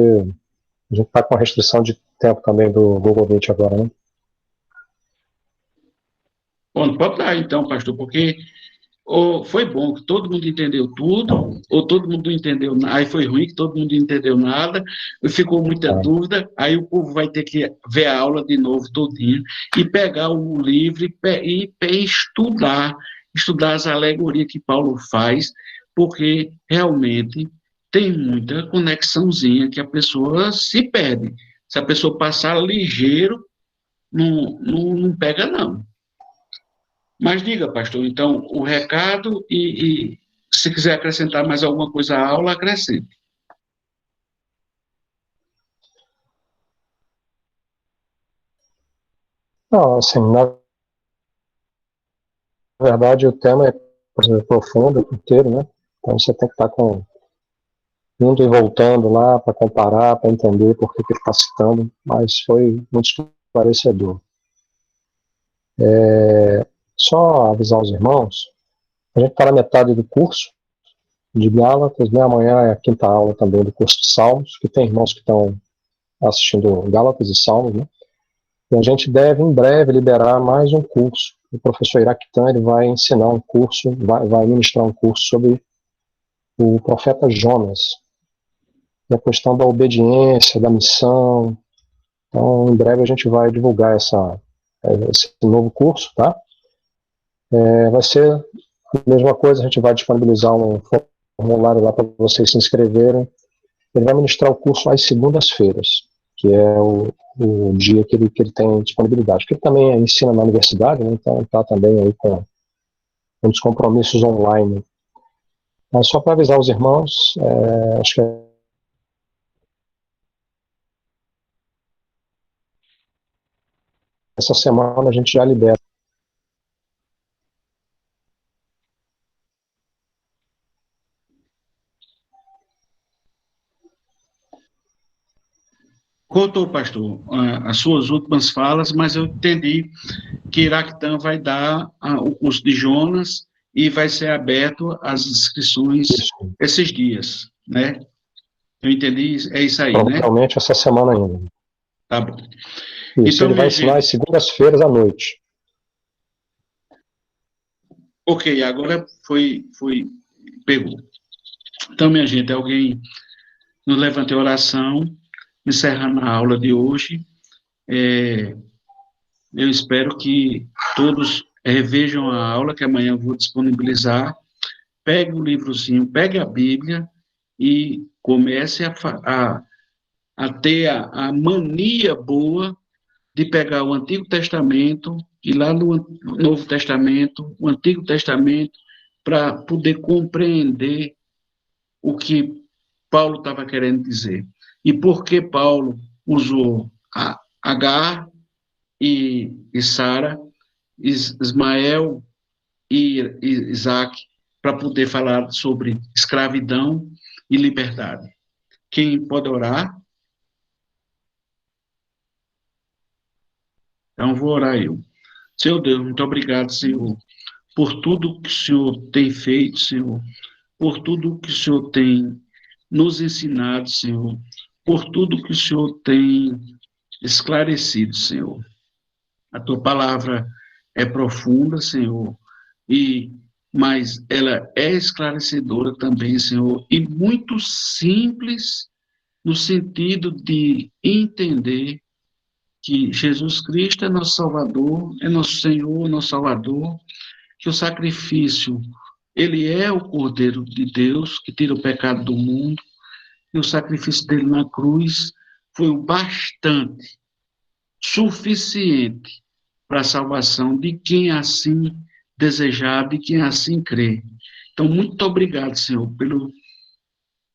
a gente está com a restrição de tempo também do Google Meet agora, né? Bom, pode dar então, pastor, porque ou foi bom que todo mundo entendeu tudo, ou todo mundo entendeu, aí foi ruim que todo mundo entendeu nada, e ficou muita dúvida, aí o povo vai ter que ver a aula de novo todinho, e pegar o livro e estudar as alegorias que Paulo faz, porque realmente tem muita conexãozinha que a pessoa se perde. Se a pessoa passar ligeiro, não pega, não. Mas diga, pastor, então, o recado e se quiser acrescentar mais alguma coisa à aula, acrescente. Não, assim, na verdade o tema é profundo, inteiro, né? Então você tem que estar indo e voltando lá para comparar, para entender por que ele está citando, mas foi muito esclarecedor. Só avisar os irmãos, a gente está na metade do curso de Gálatas, né? Amanhã é a 5ª aula também do curso de Salmos, que tem irmãos que estão assistindo Gálatas e Salmos, né? E a gente deve, em breve, liberar mais um curso. O professor Iraquitan, ele vai ensinar um curso, vai ministrar um curso sobre o profeta Jonas, e a questão da obediência, da missão. Então, em breve a gente vai divulgar esse novo curso, tá? Vai ser a mesma coisa, a gente vai disponibilizar um formulário lá para vocês se inscreverem. Ele vai ministrar o curso às segundas-feiras, que é o dia que ele tem disponibilidade, porque ele também ensina na universidade, né? Então está também aí com uns compromissos online. Mas só para avisar os irmãos, acho que essa semana a gente já libera. Cortou, pastor, as suas últimas falas, mas eu entendi que Iraquitan vai dar o curso de Jonas e vai ser aberto as inscrições esses dias, né? Eu entendi, é isso aí, né? Provavelmente essa semana ainda. Tá bom. Isso, então, ele vai ensinar às segundas-feiras à noite. Ok, agora pegou. Então, minha gente, alguém nos levante a oração, encerrando a aula de hoje. Eu espero que todos revejam a aula, que amanhã eu vou disponibilizar. Pegue o livrozinho, pegue a Bíblia e comece a ter a mania boa de pegar o Antigo Testamento e lá no Novo Testamento, o Antigo Testamento, para poder compreender o que Paulo estava querendo dizer. E por que Paulo usou Agar e Sara, Ismael e Isaac, para poder falar sobre escravidão e liberdade. Quem pode orar? Então, vou orar eu. Senhor Deus, muito obrigado, Senhor, por tudo que o Senhor tem feito, Senhor, por tudo que o Senhor tem nos ensinado, Senhor, por tudo que o Senhor tem esclarecido, Senhor. A tua palavra é profunda, Senhor, mas ela é esclarecedora também, Senhor, e muito simples no sentido de entender que Jesus Cristo é nosso Salvador, é nosso Senhor, nosso Salvador, que o sacrifício, ele é o Cordeiro de Deus, que tira o pecado do mundo, e o sacrifício dele na cruz foi o bastante, suficiente para a salvação de quem assim desejar, de quem assim crê. Então, muito obrigado, Senhor,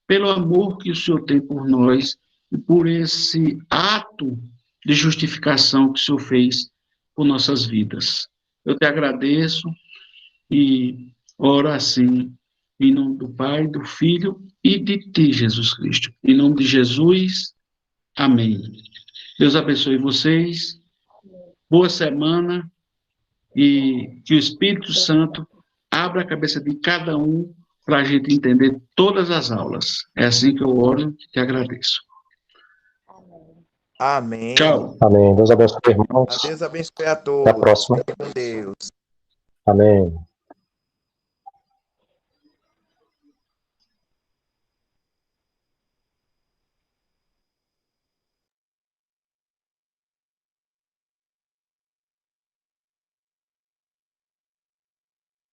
pelo amor que o Senhor tem por nós e por esse ato de justificação que o Senhor fez por nossas vidas. Eu te agradeço e oro assim, em nome do Pai, do Filho e de ti, Jesus Cristo. Em nome de Jesus, amém. Deus abençoe vocês, boa semana e que o Espírito Santo abra a cabeça de cada um para a gente entender todas as aulas. É assim que eu oro e te agradeço. Amém. Tchau. Amém. Deus abençoe, irmãos. Deus abençoe a todos. Até a próxima. Fique com Deus. Amém.